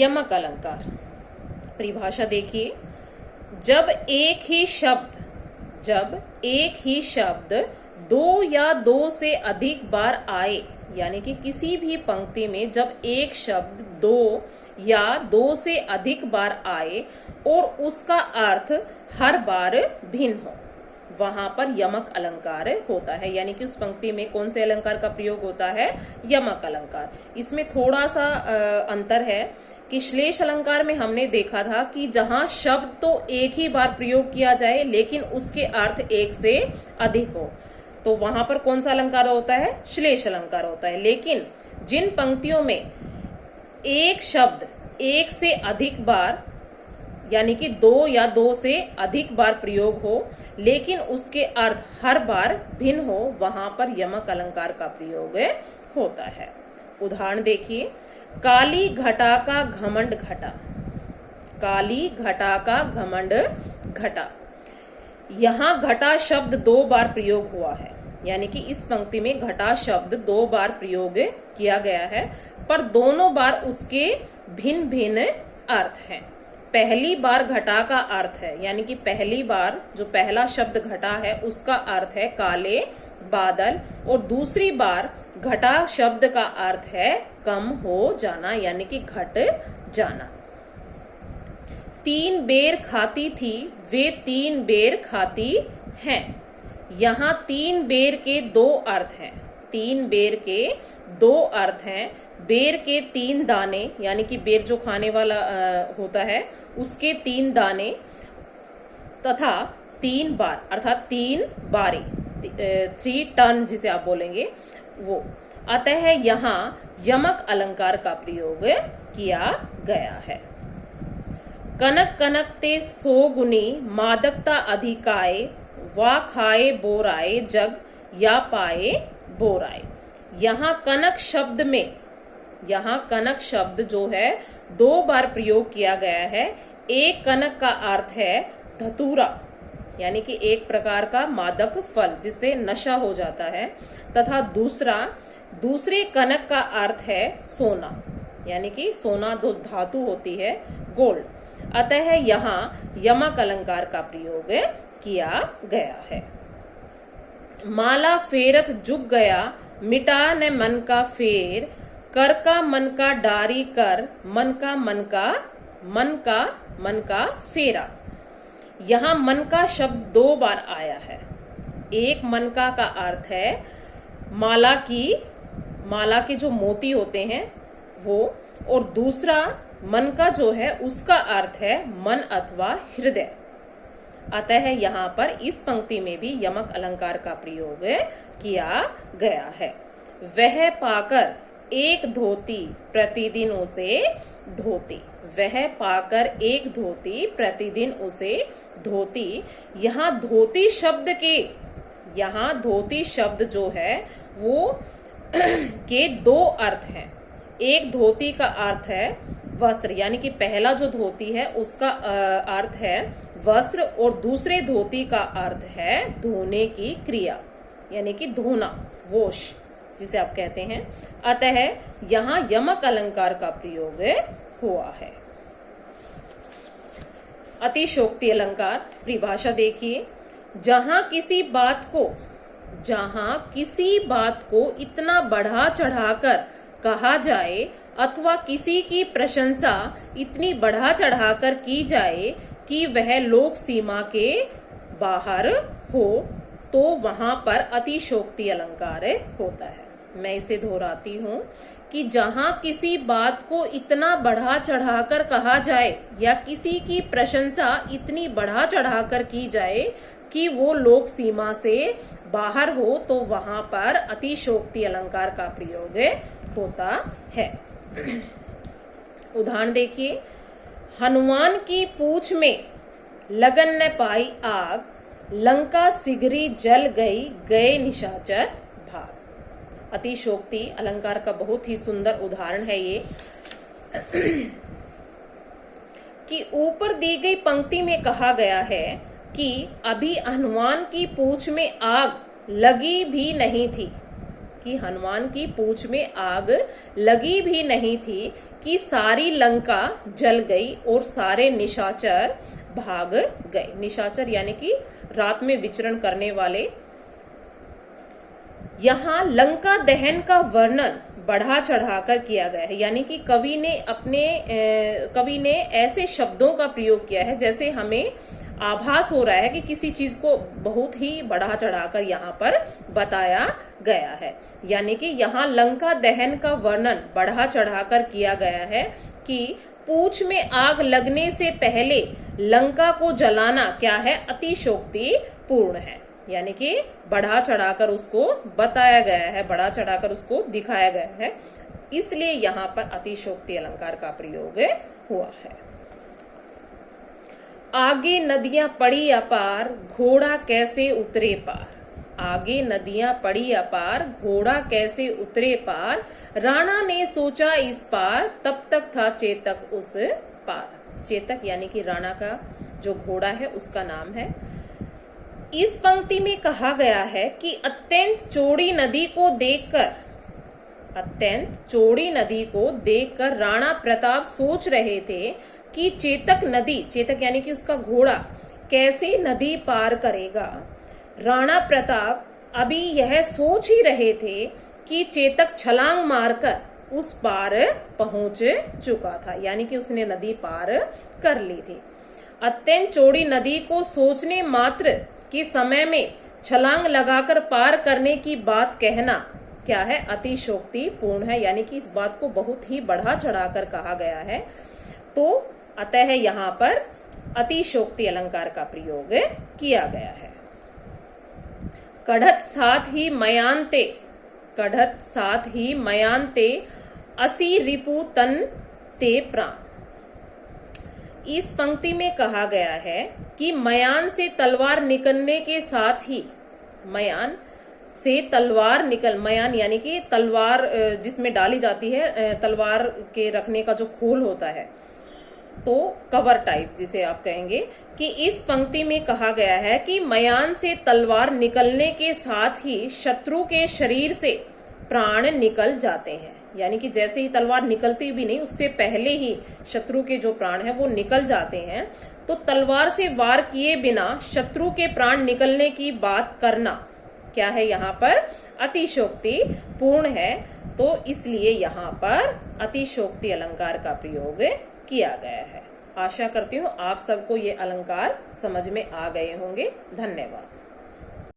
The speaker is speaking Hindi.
यमक अलंकार। परिभाषा देखिए, जब एक ही शब्द दो या दो से अधिक बार आए, यानी कि किसी भी पंक्ति में जब एक शब्द दो या दो से अधिक बार आए और उसका अर्थ हर बार भिन्न हो, वहां पर यमक अलंकार होता है। यानी कि उस पंक्ति में कौन से अलंकार का प्रयोग होता है? यमक अलंकार। इसमें थोड़ा सा अंतर है कि श्लेष अलंकार में हमने देखा था कि जहां शब्द तो एक ही बार प्रयोग किया जाए लेकिन उसके अर्थ एक से अधिक हो, तो वहां पर कौन सा अलंकार होता है? श्लेष अलंकार होता है। लेकिन जिन पंक्तियों में एक शब्द एक से अधिक बार, यानी कि दो या दो से अधिक बार प्रयोग हो लेकिन उसके अर्थ हर बार भिन्न हो, वहां पर यमक अलंकार का प्रयोग होता है। उदाहरण देखिए, काली घटा का घमंड घटा। काली घटा का घमंड घटा। यहां घटा शब्द दो बार प्रयोग हुआ है, यानी कि इस पंक्ति में घटा शब्द दो बार प्रयोग किया गया है, पर दोनों बार उसके भिन्न भिन्न अर्थ हैं। पहली बार घटा का अर्थ है, यानी कि पहली बार जो पहला शब्द घटा है उसका अर्थ है काले बादल, और दूसरी बार घटा शब्द का अर्थ है कम हो जाना, यानी कि घट जाना। तीन बेर खाती थी, वे तीन बेर खाती हैं। यहाँ तीन बेर के दो अर्थ हैं। तीन बेर के दो अर्थ हैं। बेर के तीन दाने, यानी कि बेर जो खाने वाला होता है उसके तीन दाने, तथा तीन बार अर्थात तीन बारी, 3 टन जिसे आप बोलेंगे वो। अतः यहाँ यमक अलंकार का प्रयोग किया गया है। कनक कनकते सो गुनी, मादकता अधिकाए, वा खाए बोराए जग, या पाए बोराए। यहाँ कनक शब्द में, यहाँ कनक शब्द जो है दो बार प्रयोग किया गया है। एक कनक का अर्थ है धतूरा, यानी कि एक प्रकार का मादक फल जिससे नशा हो जाता है, तथा दूसरे कनक का अर्थ है सोना, यानी कि सोना जो धातु होती है, गोल्ड। अतः यहाँ यमक अलंकार का प्रयोग किया गया है। माला फेरत जुग गया, मिटा न मन का फेर, कर का मन का डारी कर, मन का फेरा। यहाँ मन का शब्द दो बार आया है। एक मन का अर्थ है माला के जो मोती होते हैं वो, और दूसरा मन का जो है उसका अर्थ है मन अथवा हृदय। अतः यहाँ पर इस पंक्ति में भी यमक अलंकार का प्रयोग किया गया है। वह पाकर एक धोती, प्रतिदिन उसे धोती। वह पाकर एक धोती, प्रतिदिन उसे धोती। यहाँ धोती शब्द जो है वो के दो अर्थ हैं। एक धोती का अर्थ है वस्त्र, यानी कि पहला जो धोती है उसका अर्थ है वस्त्र, और दूसरे धोती का अर्थ है धोने की क्रिया, यानी कि धोना, वॉश जिसे आप कहते हैं। अतः यहाँ यमक अलंकार का प्रयोग हुआ है। अतिशोक्ति अलंकार। परिभाषा देखिए, जहां किसी बात को इतना बढ़ा चढ़ाकर कहा जाए अथवा किसी की प्रशंसा इतनी बढ़ा चढ़ाकर की जाए कि वह लोक सीमा के बाहर हो, तो वहां पर अतिशोक्ति अलंकार होता है। मैं इसे दोहराती हूँ कि जहां किसी बात को इतना बढ़ा चढ़ाकर कहा जाए या किसी की प्रशंसा इतनी बढ़ा चढ़ाकर की जाए कि वो लोक सीमा से बाहर हो, तो वहां पर अतिशोक्ति अलंकार का प्रयोग होता है। उदाहरण देखिए, हनुमान की पूंछ में लगन न पाई आग, लंका सिगरी जल गई, गए निशाचर भाग। अतिशोक्ति अलंकार का बहुत ही सुंदर उदाहरण है ये कि ऊपर दी गई पंक्ति में कहा गया है कि अभी हनुमान की पूंछ में आग लगी भी नहीं थी, कि हनुमान की पूंछ में आग लगी भी नहीं थी कि सारी लंका जल गई और सारे निशाचर भाग गए। निशाचर यानी कि रात में विचरण करने वाले। यहाँ लंका दहन का वर्णन बढ़ा चढ़ाकर किया गया है, यानी कि कवि ने ऐसे शब्दों का प्रयोग किया है जैसे हमें आभास हो रहा है कि किसी चीज को बहुत ही बढ़ा चढ़ाकर यहाँ पर बताया गया है। यानी कि यहाँ लंका दहन का वर्णन बढ़ा चढ़ाकर किया गया है कि पूंछ में आग लगने से पहले लंका को जलाना क्या है, अतिशोक्ति पूर्ण है। यानी कि बढ़ा चढ़ाकर उसको बताया गया है, बढ़ा चढ़ाकर उसको दिखाया गया है, इसलिए यहाँ पर अतिशोक्ति अलंकार का प्रयोग हुआ है। आगे नदियां पड़ी अपार, घोड़ा कैसे उतरे पार। आगे नदियां पड़ी अपार, घोड़ा कैसे उतरे पार। राणा ने सोचा इस पार, तब तक था चेतक उस पार। चेतक यानी कि राणा का जो घोड़ा है उसका नाम है। इस पंक्ति में कहा गया है कि अत्यंत चौड़ी नदी को देखकर राणा प्रताप सोच रहे थे कि चेतक नदी, चेतक यानी कि उसका घोड़ा कैसे नदी पार करेगा। राणा प्रताप अभी यह सोच ही रहे थे कि चेतक छलांग मारकर उस पार पहुंच चुका था, यानी कि उसने नदी पार कर ली थी। अत्यंत चौड़ी नदी को सोचने मात्र के समय में छलांग लगाकर पार करने की बात कहना क्या है, अतिशोक्ति पूर्ण है। यानी कि इस बात को बहुत ही बढ़ा चढ़ाकर कहा गया है, तो अतः यहाँ पर अतिशोक्ति अलंकार का प्रयोग किया गया है। कढ़त साथ ही मयांते असी रिपु तन ते प्राण। इस पंक्ति में कहा गया है कि मयान से तलवार निकलने के साथ ही, मयान यानी कि तलवार जिसमें डाली जाती है, तलवार के रखने का जो खोल होता है, तो कवर टाइप जिसे आप कहेंगे, कि इस पंक्ति में कहा गया है कि मयान से तलवार निकलने के साथ ही शत्रु के शरीर से प्राण निकल जाते हैं। यानी कि जैसे ही तलवार निकलती भी नहीं, उससे पहले ही शत्रु के जो प्राण है वो निकल जाते हैं। तो तलवार से वार किए बिना शत्रु के प्राण निकलने की बात करना क्या है, यहाँ पर अतिशोक्ति पूर्ण है। तो इसलिए यहाँ पर अतिशोक्ति अलंकार का प्रयोग किया गया है। आशा करती हूँ आप सबको ये अलंकार समझ में आ गए होंगे। धन्यवाद।